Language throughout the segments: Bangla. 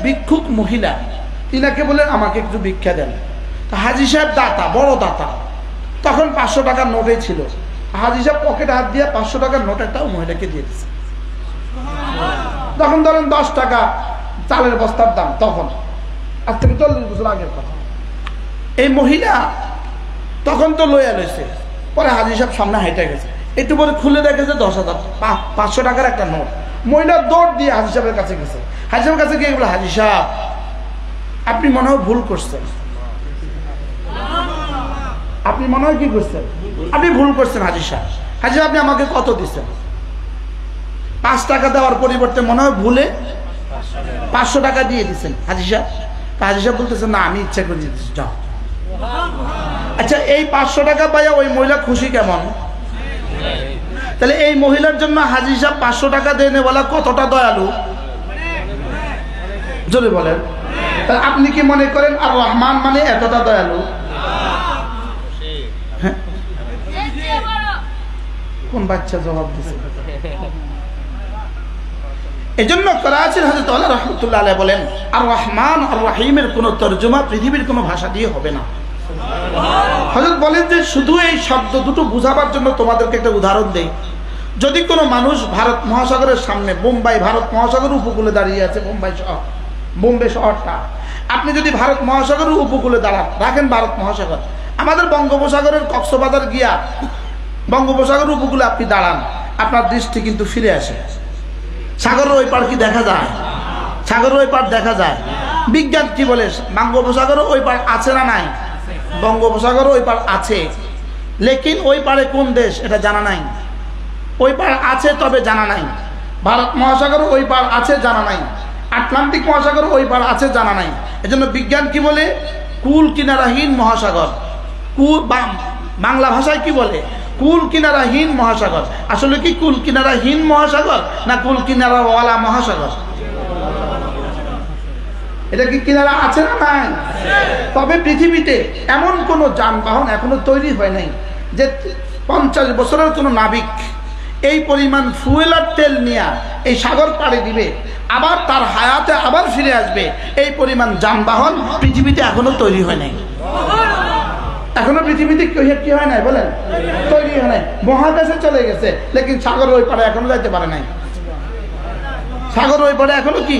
ভিক্ষুক মহিলা, তিনাকে বলেন আমাকে একটু ভিক্ষা দেন। তো হাজী সাহেব দাতা, বড় দাতা, তখন 500 টাকার নোটে ছিল। হাজী সাহেব পকেটে হাত দিয়ে 500 টাকার নোট একটা মহিলাকে দিয়ে দিচ্ছে। তখন ধরেন 10 টাকা চালের বস্তার দাম, তখন আজ থেকে 40 বছর আগের কথা। এই মহিলা তখন তো লইয়া লইছে, পরে হাজী সাহেব সামনে হাইটে গেছে, একটু পরে খুলে দেখেছে 10,000 500 টাকার একটা নোট। মহিলা দৌড় দিয়ে হাজী সাহেবের কাছে গেছে। হাজী সাহেবের কাছে গিয়ে বলে, হাজী সাহেব আপনি মনে হয় ভুল করছেন, আপনি মনে হয় কি করছেন, আপনি ভুল করছেন হাজী সাহেব। হাজী সাহেব আপনি আমাকে কত দিচ্ছেন? 5 টাকা দেওয়ার পরিবর্তে মনে হয় ভুলে 500 টাকা দিয়ে দিচ্ছেন হাজী সাহেব। হাজী সাহেব বলতেছেন, না আমি ইচ্ছা করে দিচ্ছি, যাও। আচ্ছা, এই 500 টাকা পাইয়া ওই মহিলা খুশি কেমন? তাহলে এই মহিলার জন্য হাজী সাহেব 500 টাকা দেনে বলা কতটা দয়ালু, জোরে বলেন। তাহলে আপনি কি মনে করেন আর রহমান মানে এতটা দয়ালু? হ্যাঁ, কোন বাচ্চা জবাব দিছে? এই জন্য করাচির হযরত আলী রাহমাতুল্লাহ আলাইহি বলেন, আর রহমান আর রহিমের কোন তর্জমা পৃথিবীর কোন ভাষা দিয়ে হবে না। হযরত বলেন যে শুধু এই শব্দ দুটো বোঝাবার জন্য তোমাদেরকে একটা উদাহরণ দেই। যদি কোনো মানুষ ভারত মহাসাগরের সামনে, বোম্বাই ভারত মহাসাগরের উপকূলে দাঁড়িয়ে আছে, বোম্বাই শহর, বোম্বে শহরটা, আপনি যদি ভারত মহাসাগরের উপকূলে দাঁড়ান, রাখেন ভারত মহাসাগর, আমাদের বঙ্গোপসাগরের কক্সবাজার গিয়া বঙ্গোপসাগরের উপকূলে আপনি দাঁড়ান, আপনার দৃষ্টি কিন্তু ফিরে আসে। সাগরের ওই পার কি দেখা যায়? সাগরের ওই পার দেখা যায়। বিজ্ঞান কি বলে? বঙ্গোপসাগরের ওই পার আছে না নাই? বঙ্গোপসাগরের ওই পার আছে, লেকিন ওই পারে কোন দেশ এটা জানা নাই। ওই পার আছে তবে জানা নাই। ভারত মহাসাগরের ওই পার আছে জানা নাই। আটলান্টিক মহাসাগরের ওই পার আছে জানা নাই। এজন্য বিজ্ঞান কি বলে? কুল কিনারাহীন মহাসাগর। বাংলা ভাষায় কি বলে? কুল কিনারাহীন মহাসাগর। আসলে কি কুল কিনারাহীন মহাসাগর না কুল কিনারাওয়ালা মহাসাগর? এটা কি কিনারা আছে না নাই? তবে পৃথিবীতে এমন কোন যানবাহন এখনো তৈরি হয় নাই যে 50 বছরের কোন নাবিক এই পরিমাণ ফুয়েল আর তেল নিয়ে এই সাগর পাড়ি দিবে, আবার তার হায়াতে আবার ফিরে আসবে, এই পরিমাণ যানবাহন পৃথিবীতে এখনো তৈরি হয় নাই। এখনো পৃথিবীতে কি হয় নাই বলেন? তৈরি হয় নাই। মহাকাশে চলে গেছে, লেকিন সাগর ওই পারে এখনো যাইতে পারে নাই। সাগর ওই পারে এখনো কি?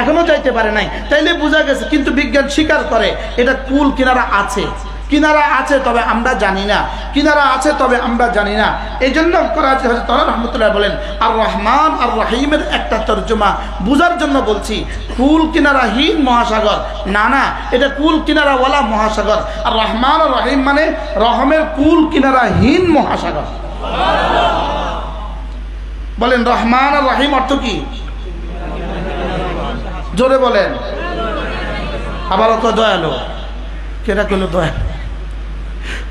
এখনো যাইতে পারে নাই। তাইলে বোঝা গেছে, কিন্তু বিজ্ঞান স্বীকার করে এটা কুল কিনারা আছে। কিনারা আছে তবে আমরা জানি না, কিনারা আছে তবে আমরা জানি না। এই জন্য করাচি হযরত আলী রাহমাতুল্লাহ বলেন, আর রহমান আর রহিমের একটা তর্জমা বুঝার জন্য বলছি, কুল কিনারাহীন মহাসাগর না, না, এটা কুল কিনারাওয়ালা মহাসাগর। আর রহমান আর রহিম মানে রহমের কুল কিনারাহীন মহাসাগর। বলেন রহমান আর রহিম অর্থ কি? জোরে বলেন। আবার অত দয়ালু কেটা করলো? দয়া,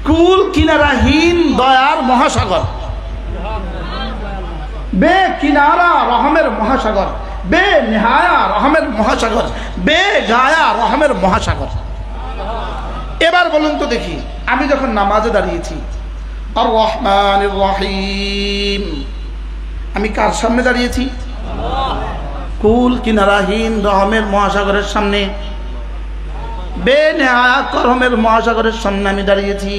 কুল কিনারাহীন দয়ার মহাসাগর, বে কিনারা রহমের মহাসাগর, বে নেহায়া রহমের মহাসাগর, বে গায়া রহমের মহাসাগর। এবার বলুন তো দেখি, আমি যখন নামাজে দাঁড়িয়েছি আর রহমানির রহিম, আমি কার সামনে দাঁড়িয়েছি? কুল কিনারাহীন রহমের মহাসাগরের সামনে, বেনেহায়াত রহমের মহাসাগরের সামনে আমি দাঁড়িয়েছি।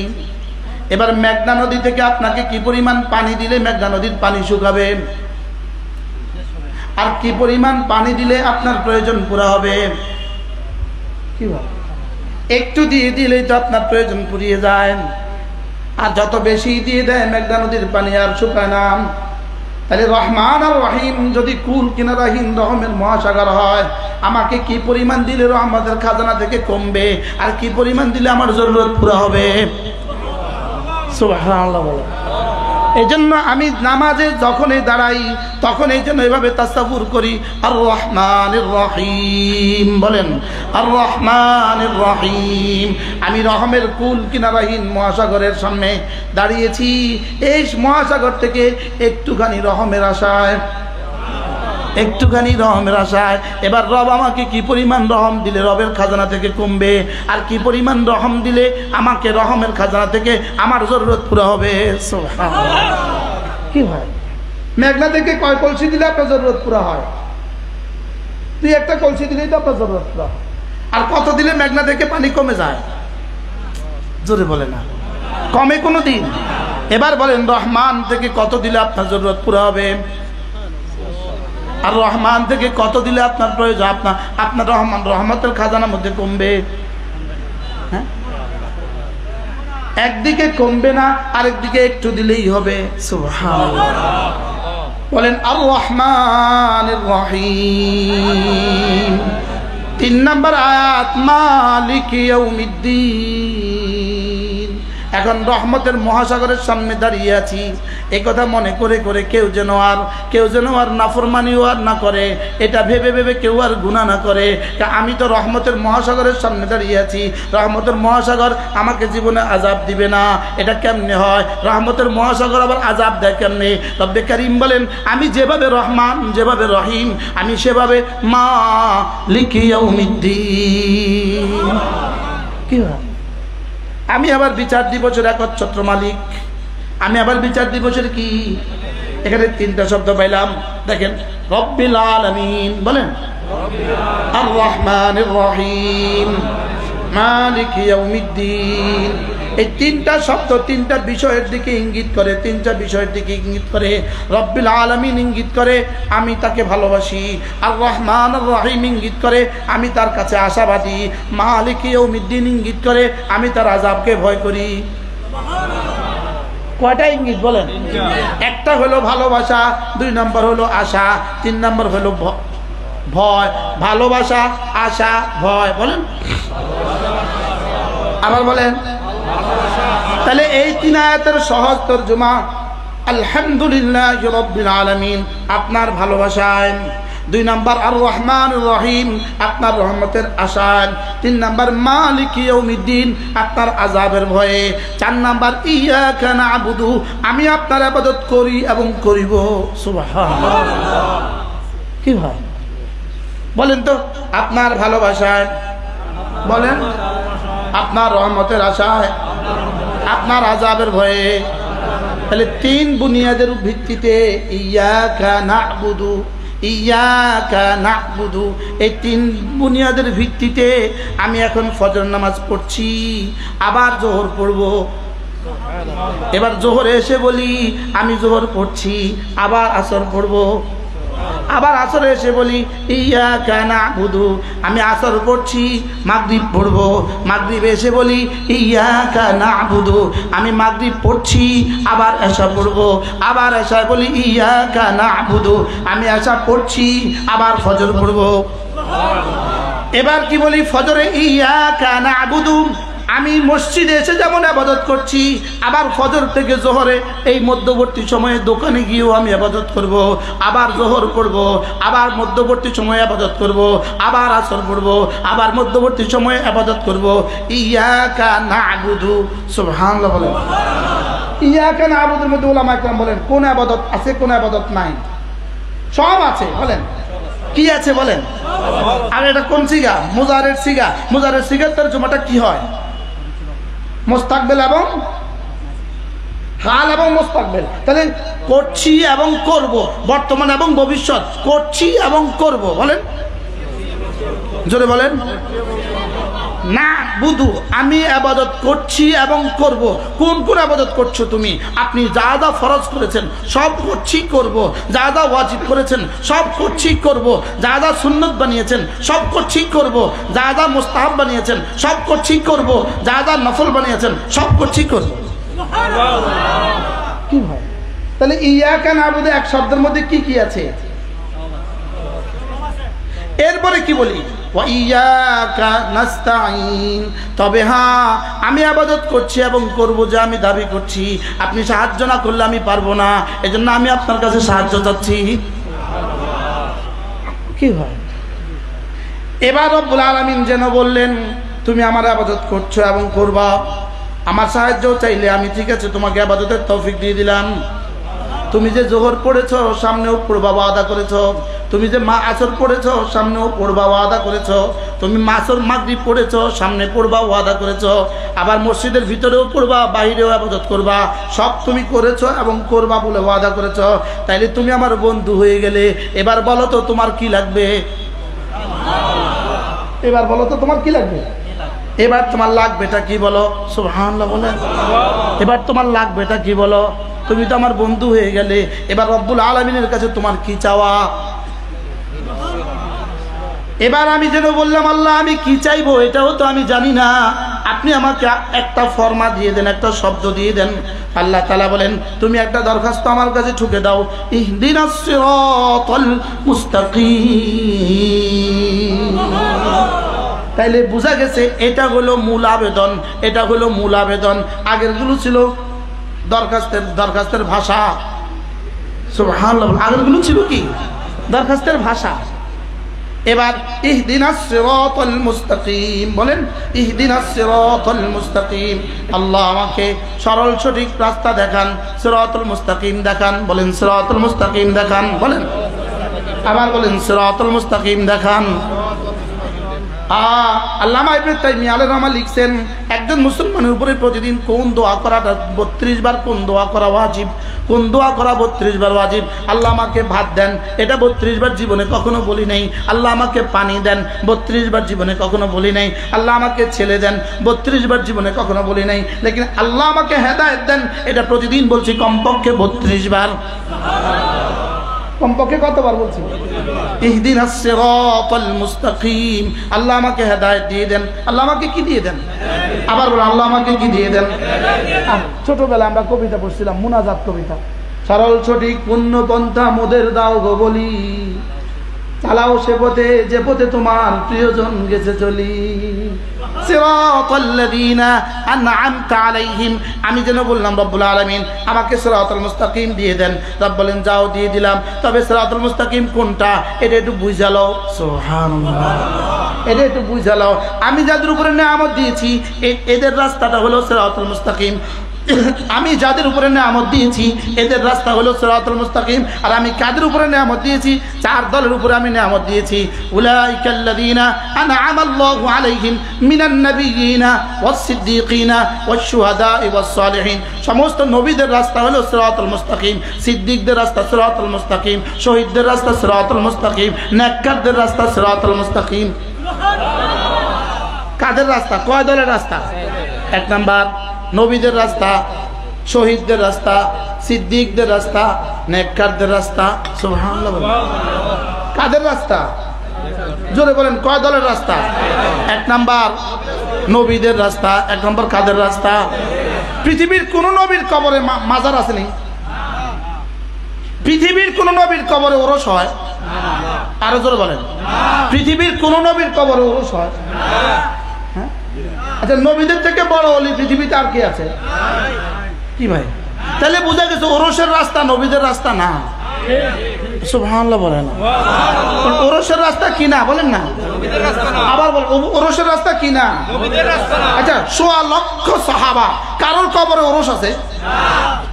এবার মেঘনা নদী থেকে আপনাকে কি পরিমাণ পানি দিলে মেঘনা নদীর পানি শুকাবে, আর কি পরিমাণ পানি দিলে আপনার প্রয়োজন পুরা হবে? কি বল? একটু দিয়ে দিলেই তো আপনার প্রয়োজন পুরিয়ে যায়, আর যত বেশি দিয়ে দেয় মেঘনা নদীর পানি আর শুকায় না। তাহলে রহমান আর রহিম যদি কুল কিনারাহীন রহমের মহাসাগর হয়, আমাকে কি পরিমাণ দিলে রহমতের খাজানা থেকে কমবে, আর কি পরিমাণ দিলে আমার জরুরত পুরা হবে? সুবহানাল্লাহ বলো। এই জন্য আমি নামাজে যখনই দাঁড়াই তখন এই জন্য এভাবে তাসাব্বুর করি, আর রহমানির রহিম। বলেন আর রহমানির রহিম। আমি রহমের কুল কিনারাহীন মহাসাগরের সামনে দাঁড়িয়েছি, এই মহাসাগর থেকে একটুখানি রহমের আশায়, একটুখানি রহমের আশায়। এবার রব আমাকে কি পরিমাণ রহম দিলে রবের খাজানা থেকে কমবে, আর কি পরিমাণ রহম দিলে আমাকে রহমের খাজানা থেকে আমার জরুরত পুরো হবে। কি হয়? মেঘনা থেকে কয় কলসি দিলে আপনার জরুরত পুরো হয়? তুই একটা কলসি দিলেই তো আপনার জরুরত পুরা। আর কত দিলে মেঘনা থেকে পানি কমে যায়? জোরে বলে না, কমে কোনো দিন। এবার বলেন রহমান থেকে কত দিলে আপনার জরুরত পুরা হবে? আর রহমান থেকে কত দিলে আপনার প্রয়োজন, আপনার রহমান রহমতের খাজানার মধ্যে কমবে? হ্যাঁ, একদিকে কমবে না, আরেকদিকে একটু দিলেই হবে। সুবহানাল্লাহ। বলেন আর রহমানির রহিম। 3 নম্বর আয়াত মালিক ইয়াউমিদ্দিন। এখন রহমতের মহাসাগরের সামনে দাঁড়িয়ে আছি, এই কথা মনে করে করে কেউ যেন আর নাফরমানিও আর না করে, এটা ভেবে ভেবে কেউ আর গুনাহ না করে। আমি তো রহমতের মহাসাগরের সামনে দাঁড়িয়ে আছি, রহমতের মহাসাগর আমাকে জীবনে আযাব দিবে না, এটা কেমনে হয়? রহমতের মহাসাগর আবার আযাব দেয় কেমনে? রব্বে কারীম বলেন আমি যেভাবে রহমান, যেভাবে রহিম, আমি সেভাবে মালিক ইয়াউমিদ্দিন। কি হয়? আমি আবার বিচার দিবসের একচ্ছত্র মালিক, আমি আবার বিচার দিবসের কি? এখানে 3টা শব্দ পাইলাম, দেখেন রব্বিল আলামিন, বলেন আর রহমানির রহিম, মালিক ইয়াউমিদ্দিন। এই 3টা শব্দ 3টা বিষয়ের দিকে ইঙ্গিত করে, 3টা বিষয়ের দিকে ইঙ্গিত করে। রব্বিল আলামিন ইঙ্গিত করে আমি তাকে ভালোবাসি, আর রহমান আর রহিম ইঙ্গিত করে আমি তার কাছে আশাবাদী, মালিক ইয়াউমিদ্দিন ইঙ্গিত করে আমি তার আযাবকে ভয় করি। কয়টা ইঙ্গিত বলেন? একটা হলো ভালোবাসা, 2 নম্বর হলো আশা, 3 নম্বর হলো ভয়। ভালোবাসা, আশা, ভয়। বলেন আবার বলেন। তাহলে এই 3 আয়াতের সহজ তরজমা আলহামদুলিল্লাহি রাব্বিল আলামিন, আপনার ভালোবাসায়। 2 নম্বর আর রহমানুর রহিম, আপনার রহমতের আশায়। 3 নম্বর মালিক ইয়াউমিদ্দিন, আপনার আযাবের ভয়ে। 4 নম্বর ইয়াকা না'বুদু, আমি আপনার ইবাদত করি এবং করিব। সুবহানাল্লাহ। কি ভাই বলেন তো? আপনার ভালোবাসায়, বলেন আপনার রহমতের আশায়, আপনার আযাবের ভয়ে। তাহলে 3 বুনিয়াদের ভিত্তিতে ইয়াকা না'বুদু, ইয়াকা না'বুদু, এই 3 বুনিয়াদের ভিত্তিতে আমি এখন ফজর নামাজ পড়ছি, আবার জোহর পড়ব। এবার জোহরে এসে বলি আমি জোহর পড়ছি, আবার আসর পড়ব। আবার আসরে এসে বলি ইয়াকা না'বুদু, আমি আসর পড়ছি, মাগরিব পড়ব। মাগরিবে এসে বলি ইয়াকা না'বুদু, আমি মাগরিব পড়ছি, আবার এশা পড়ব। আবার এশায় বলি ইয়াকা না'বুদু, আমি এশা পড়ছি, আবার ফজর পড়ব। এবার কি বলি? ফজরে ইয়াকা না'বুদু, আমি মসজিদে এসে যেমন ইবাদত করছি, আবার ফজর থেকে জোহরে এই মধ্যবর্তী সময়ে দোকানে গিয়েও আমি ইবাদত করব, আবার জোহর পড়ব, আবার মধ্যবর্তী সময়ে ইবাদত করব, আবার আসর পড়ব, আবার মধ্যবর্তী সময়ে ইবাদত করব। ইয়াকা না'বুদু। সুবহানাল্লাহ বলেন। ইয়াকা না'বুদুর মধ্যে উলামা ইকরাম বলেন কোন ইবাদত আছে, কোন ইবাদত নাই? সব আছে। বলেন কি আছে? বলেন। আর এটা কোন সিগা? মুজারের সিগা। মুজারের সিগার তরজমাটা কি হয়? মুস্তাকবিল এবং হাল এবং মুস্তাকবিল। তাহলে করছি এবং করব, বর্তমান এবং ভবিষ্যৎ, করছি এবং করব। বলেন জোরে বলেন। না বুধু, আমি ইবাদত করছি এবং করব। কোন কোন ইবাদত করছো তুমি? আপনি যা যা ফরজ করেছেন সব করছি করব, যা যা ওয়াজিব করেছেন সব করছি করব, যা যা সুন্নত বানিয়েছেন সব করছি করব, যা যা মুস্তাহাব বানিয়েছেন সব করছি করব, যা যা নফল বানিয়েছেন সব করছি করব। কি হয়? তাহলে ইয়াকা না'বুদু এক শব্দের মধ্যে কি কি আছে? এরপরে কি বলি? ওয়াইয়াকা নাস্তাঈন, তবে হ্যাঁ আমি ইবাদত করছি এবং করব যে আমি দাবি করছি, আপনি সাহায্য না করলে আমি পারবো না, এজন্য আমি আপনার কাছে সাহায্য চাচ্ছি। কি হয়? এবার রব্বুল আলামিন যেন বললেন তুমি আমার ইবাদত করছো এবং করবা, আমার সাহায্য চাইলে আমি ঠিক আছে তোমাকে ইবাদতের তৌফিক দিয়ে দিলাম। তুমি যে জোহর পড়েছো সামনেও পড়বা ওয়াদা করেছো, তুমি যে আসর পড়েছো সামনেও পড়বা ওয়াদা করেছো, তুমি আসর মাগরিব পড়েছো সামনে পড়বা ওয়াদা করেছো, আবার মসজিদের ভিতরেও পড়বা বাইরেও ইবাদত করবা, সব তুমি করেছো এবং করবা বলে ওয়াদা করেছো। তাইলে তুমি আমার বন্ধু হয়ে গেলে। এবার বলো তো তোমার কি লাগবে? এবার বলো তো তোমার কি লাগবে? এবার তোমার লাগবেটা কি বলো? সুবহানাল্লাহ বলে। এবার তোমার লাগবেটা কি বলো? তুমি তো আমার বন্ধু হয়ে গেলে, এবার রব্বুল আলামিনের কাছে তোমার কি চাওয়া? এবার আমি যেন বললাম আল্লাহ আমি কি চাইবো এটাও তো আমি জানি না, আপনি আমাকে একটা ফরমা দিয়ে দেন, একটা শব্দ দিয়ে দেন। আল্লাহ তাআলা বলেন তুমি একটা দরখাস্ত আমার কাছে ঠুকে দাও, ইহদিনাস সিরাতাল মুস্তাকিম। তাইলে বোঝা গেছে এটা হলো মূল আবেদন, এটা হলো মূল আবেদন। আগেরগুলো ছিল দরখাস্তের ভাষা। সুবহানাল্লাহ, আগেরগুলো ছিল কি? দরখাস্তের ভাষা। এবার ইহদিনাস সিরাতাল মুস্তাকিম বলেন, ইহদিনাস সিরাতাল মুস্তাকিম। আল্লাহ আমাকে সরল সঠিক রাস্তা দেখান, সিরাতাল মুস্তাকিম দেখান। বলেন সিরাতাল মুস্তাকিম দেখান। বলেন আবার বলেন সিরাতাল মুস্তাকিম দেখান। আল্লামা ইবনে তাইমিয়া আলাইহির রহমাহ লিখছেন একজন মুসলমানের উপরে প্রতিদিন কোন দোয়া করাটা 32 বার কোন দোয়া করা ওয়াজিব, কোন দোয়া করা 32 বার ওয়াজিব। আল্লাহ আমাকে ভাত দেন, এটা 32 বার জীবনে কখনো বলি নাই। আল্লাহ আমাকে পানি দেন, 32 বার জীবনে কখনো বলি নাই। আল্লাহ আমাকে ছেলে দেন, 32 বার জীবনে কখনো বলি নাই। লেকিন আল্লাহ আমাকে হেদায়েত দেন, এটা প্রতিদিন বলছি কমপক্ষে 32 বার। কমপক্ষে কতবার বলছি? ইহদিনাস সিরাতাল মুস্তাকিম। আল্লাহ আমাকে হেদায়েত দিয়ে দেন। আল্লাহ আমাকে কি দিয়ে দেন? আবার বলেন আল্লাহ আমাকে কি দিয়ে দেন? ছোটবেলায় আমরা কবিতা পড়ছিলাম, মুনাজাত কবিতা। সরল সঠিক পুণ্য পন্থা মোদের দাও গো বলি, চালাও সে পথে যে পথে তোমার প্রিয়জন গেছে চলি। সিরাতাল্লাযীনা আন'আমতা আলাইহিম। আমি যেন বললাম রব্বুল আলামিন আমাকে সিরাতাল মুস্তাকিম দিয়ে দেন। রব বলেন যাও দিয়ে দিলাম, তবে সিরাতাল মুস্তাকিম কোনটা এটা একটু বুঝালো। সুবহানাল্লাহ, এটা একটু বুঝালো। আমি যাদের উপরে নিয়ামত দিয়েছি এদের রাস্তাটা হলো সিরাতাল মুস্তাকিম। আমি যাদের উপরে নিয়ামত দিয়েছি এদের রাস্তা হলো সিরাতুল মুস্তাকিম। আর আমি কাদের উপরে নিয়ামত দিয়েছি? 4 দলের উপরে আমি নিয়ামত দিয়েছি। উলাইকাল্লাযীনা আন'আমাল্লাহু আলাইহিম মিনান নাবিয়্যিনা ওয়াস সিদ্দীকিনা ওয়াশ শুহাদা'i ওয়াস সালিহিন। সমস্ত নবীদের রাস্তা হলো সিরাতুল মুস্তাকিম, সিদ্দিকদের রাস্তা সিরাতুল মুস্তাকিম, শহীদদের রাস্তা সিরাতুল মুস্তাকিম, নেককারদের রাস্তা সিরাতুল মুস্তাকিম। কাদের রাস্তা? কয় দলের রাস্তা? 1 নাম্বার নবীদের রাস্তা, শহীদদের রাস্তা, সিদ্দিকদের রাস্তা, নেককারদের রাস্তা। সুবহানাল্লাহ। কাদের রাস্তা? জোরে বলেন কয় দলের রাস্তা? 1 নাম্বার নবীদের রাস্তা। 1 নাম্বার কাদের রাস্তা? পৃথিবীর কোন নবীর কবরে মাজার আছে নি? পৃথিবীর কোন নবীর কবরে ওরস হয়? আরো জোরে বলেন। পৃথিবীর কোন নবীর কবরে ওরস হয়? হ্যাঁ। আচ্ছা নবীদের থেকে বড় ওলি পৃথিবীতে আর কি আছে? কি ভাই? তাহলে বোঝা গেছে ওরসের রাস্তা নবীদের রাস্তা না। সুবহানাল্লাহ বলেন। ওরসের রাস্তা কি না বলেন না? আবার বলেন ওরসের রাস্তা কি না? আচ্ছা 1.5 লক্ষ সাহাবা কারোর কবরে ওরস আছে?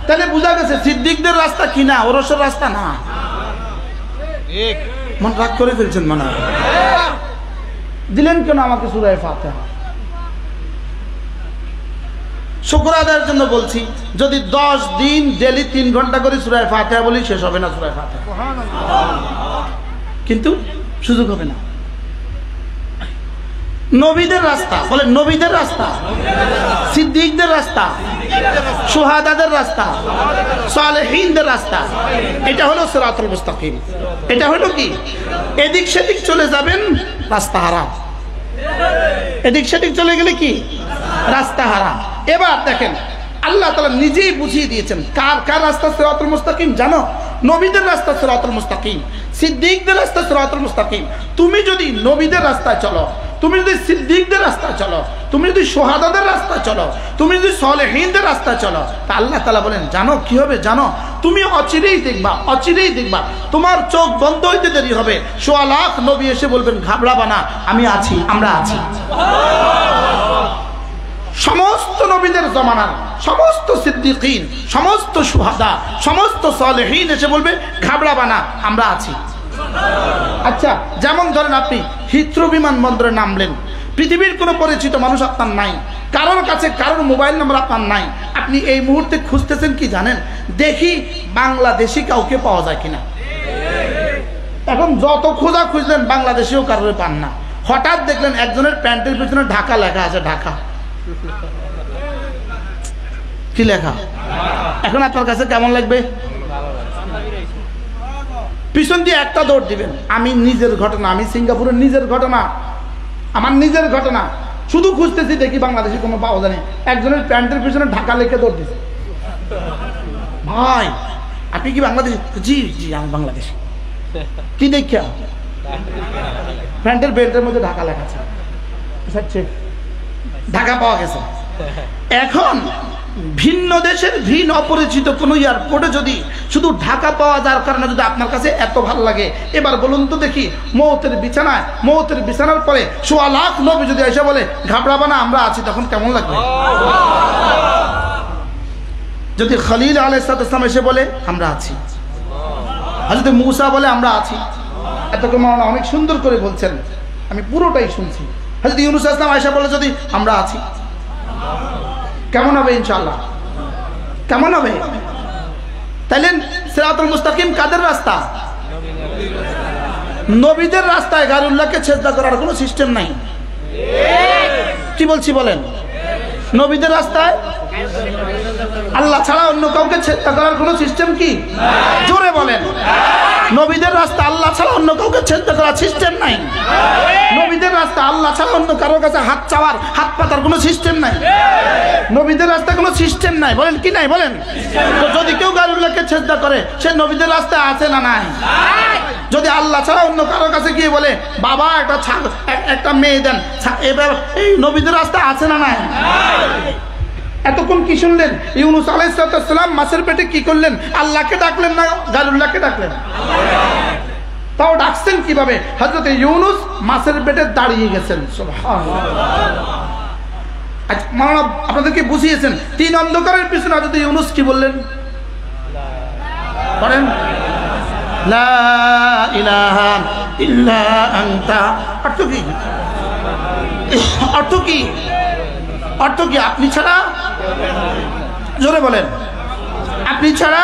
তাহলে বোঝা গেছে সিদ্দিকদের রাস্তা কি না, ওরসের রাস্তা না। মন রাগ করে ফেলছেন মনে হয়। দিলেন কেন আমাকে সূরা ফাতিহা? শুকর আদায়ের জন্য বলছি, যদি 10 দিন ডেলি 3 ঘন্টা করে সূরা ফাতিহা বলি শেষ হবে না সূরা ফাতিহা। কিন্তু সুযোগ হবে না। নবীদের রাস্তা বলেন, নবীদের রাস্তা, সিদ্দিকদের রাস্তা, শুহাদাদের রাস্তা, সালেহিনদের রাস্তা, এটা হলো সিরাতুল মুস্তাকিম। এটা হলো কি? এদিক সেদিক চলে যাবেন রাস্তা হারাম, এদিক সেদিক চলে গেলে কি রাস্তা হারাম। এবার দেখেন আল্লাহ তাআলা নিজেই বুঝিয়ে দিয়েছেন কার কার রাস্তা সিরাতুল মুস্তাকিম জানো? নবীদের রাস্তা সিরাতুল মুস্তাকিম, সিদ্দিকদের রাস্তা সিরাতুল মুস্তাকিম। তুমি যদি নবীদের রাস্তায় চলো, তুমি যদি সিদ্দিকদের রাস্তায় চলো, তুমি যদি শুহাদাদের রাস্তায় চলো, তুমি যদি সালেহিনদের রাস্তায় চলো, তা আল্লাহ তাআলা বলেন জানো কি হবে? জানো তুমি অচিরেই দেখবা, অচিরেই দেখবা তোমার চোখ বন্ধ হইতে দেরি হবে, 1.25 লাখ নবী এসে বলবেন ঘাবড়াবা না, আমি আছি, আমরা আছি। সমস্ত নবীদের জমানার সমস্ত সিদ্দিকিন, সমস্ত শুহাদা, সমস্ত সালেহিন এসে বলবে ঘাবড়াবা না, আমরা আছি। আচ্ছা যেমন ধরেন আপনি হিথ্রো বিমানবন্দরে নামলেন, পৃথিবীর কোনো পরিচিত মানুষ আপনার নাই, কারোর কাছে কারোর মোবাইল নাম্বার আপনার নাই, আপনি এই মুহূর্তে খুঁজতেছেন কি জানেন? দেখি বাংলাদেশি কাউকে পাওয়া যায় কিনা। এখন যত খোঁজা খুঁজলেন বাংলাদেশিও কারোর পান না, হঠাৎ দেখলেন একজনের প্যান্টের পিছনে ঢাকা লেখা আছে, ঢাকা কি লেখা? এখন আপনার কাছে কেমন লাগবে? পিছন দিয়ে একটা দৌড় দিবেন। আমি নিজের ঘটনা, আমি সিঙ্গাপুরের নিজের ঘটনা, আমার নিজের ঘটনা, শুধু খুঁজতেছি দেখি বাংলাদেশে কোনো পাওয়া যায় না। একজনের প্যান্টের পিছনে ঢাকা লিখে দৌড় দিছে। ভাই আপনি কি বাংলাদেশি? জি জি আমি বাংলাদেশি। কি দেখা? প্যান্টের বেল্টের মধ্যে ঢাকা লেখা আছে, ঢাকা পাওয়া গেছে। এখন ভিন্ন দেশের ভিন্ন অপরিচিত কোনো এয়ারপোর্টে যদি শুধু ঢাকা পাওয়া যাওয়ার কারণে যদি আপনার কাছে এত ভালো লাগে, এবার বলুন তো দেখি, মৌতের বিছানায়, মৌতের বিছানার পরে 1.25 লাখ নবী যদি এসে বলে ঘাবড়াবা না আমরা আছি, তখন কেমন লাগবে? যদি খলিল আলাইহিস সালাম এসে বলে আমরা আছি, হযরত মূসা বলে আমরা আছি, এতক্ষণ মাওলানা অনেক সুন্দর করে বলছেন, আমি পুরোটাই শুনছি। হযরত ইউনূস আলাইহিস সালাম আয়েশা বলে যদি আমরা আছি, কেমন হবে? ইনশাআল্লাহ কেমন হবে? তাইলে সিরাতুল মুস্তাকিম কাদের রাস্তা? নবীদের রাস্তায় গায়রুল্লাহকে সিজদা করার কোনো সিস্টেম নাই। কি বলছি বলেন? নবীদের রাস্তায় আল্লাহ ছাড়া অন্য কাউকে সিজদা করার কোনো সিস্টেম কি? জোরে বলেন। নবীদের রাস্তা আল্লাহ ছাড়া অন্য কাউকে সিজদা করার সিস্টেম নাই। নবীদের রাস্তা আল্লাহ ছাড়া অন্য কারোর কাছে হাত চাওয়ার, হাত পাতার কোনো সিস্টেম নাই। নবীদের রাস্তায় কোনো সিস্টেম নাই। বলেন কি নাই? বলেন। তো যদি কেউ গায়রুল্লাহকে সিজদা করে, সে নবীদের রাস্তায় আছে না নাই? যদি আল্লাহ ছাড়া অন্য কারোর কাছে গিয়ে বলে বাবা একটা মেয়ে দেন, এবার এই নবীদের রাস্তায় আছে না নাই? এতক্ষণ কি শুনলেন? ইউনূস আলাইহিস সালাম মাছের পেটে কি করলেন? আল্লাহকে ডাকলেন না গায়রুল্লাহকে ডাকলেন? তাও ডাকছেন কিভাবে? হযরত ইউনূস মাছের পেটে দাঁড়িয়ে গেছেন। সুবহানাল্লাহ। আচ্ছা মাওলানা আপনাদেরকে বুঝিয়েছেন, 3 অন্ধকারের পিছনে হযরত ইউনূস কি বললেন? পড়েন, লা ইলাহা ইল্লা আনতা। অর্থ কি? অর্থ কি? অর্থ কি? আপনি ছাড়া, জোরে বলেন, আপনি ছাড়া,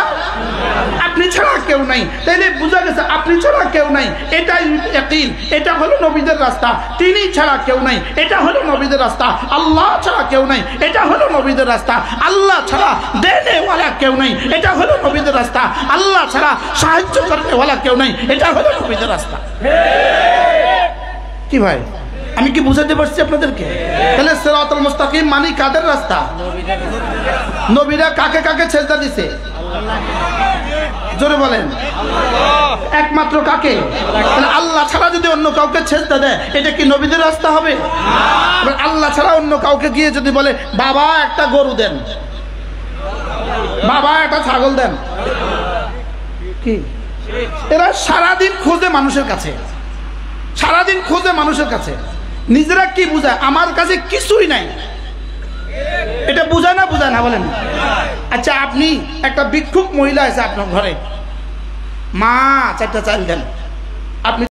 আপনি ছাড়া কেউ নাই। তাইলে বোঝা গেছে আপনি ছাড়া কেউ নাই, এটাই ইয়াকিন, এটা হলো নবীদের রাস্তা। তিনি ছাড়া কেউ নাই, এটা হলো নবীদের রাস্তা। আল্লাহ ছাড়া কেউ নাই, এটা হলো নবীদের রাস্তা। আল্লাহ ছাড়া দেনেওয়ালা কেউ নাই, এটা হলো নবীদের রাস্তা। আল্লাহ ছাড়া সাহায্য করনেওয়ালা কেউ নাই, এটা হলো নবীদের রাস্তা। কি ভাই আমি কি বুঝাতে পারছি আপনাদেরকে? তাহলে সিরাতুল মুস্তাকিম মানে কাদের রাস্তা? নবীরা কাকে কাকে সিজদা দিছে? জোরে বলেন, একমাত্র কাকে? তাহলে আল্লাহ ছাড়া যদি অন্য কাউকে সিজদা দেয়, এটা কি নবীদের রাস্তা হবে? আল্লাহ ছাড়া অন্য কাউকে গিয়ে যদি বলে বাবা একটা গরু দেন, বাবা একটা ছাগল দেন, কি? এরা সারাদিন খোঁজে মানুষের কাছে, সারাদিন খোঁজে মানুষের কাছে। নিজেরা কি বুঝায়? আমার কাছে কিছুই নাই, এটা বুঝায় না? বুঝায় না? বলেন। আচ্ছা আপনি একটা ভিক্ষুক মহিলা আছে আপনার ঘরে, মা 4টা চাল দেন, আপনি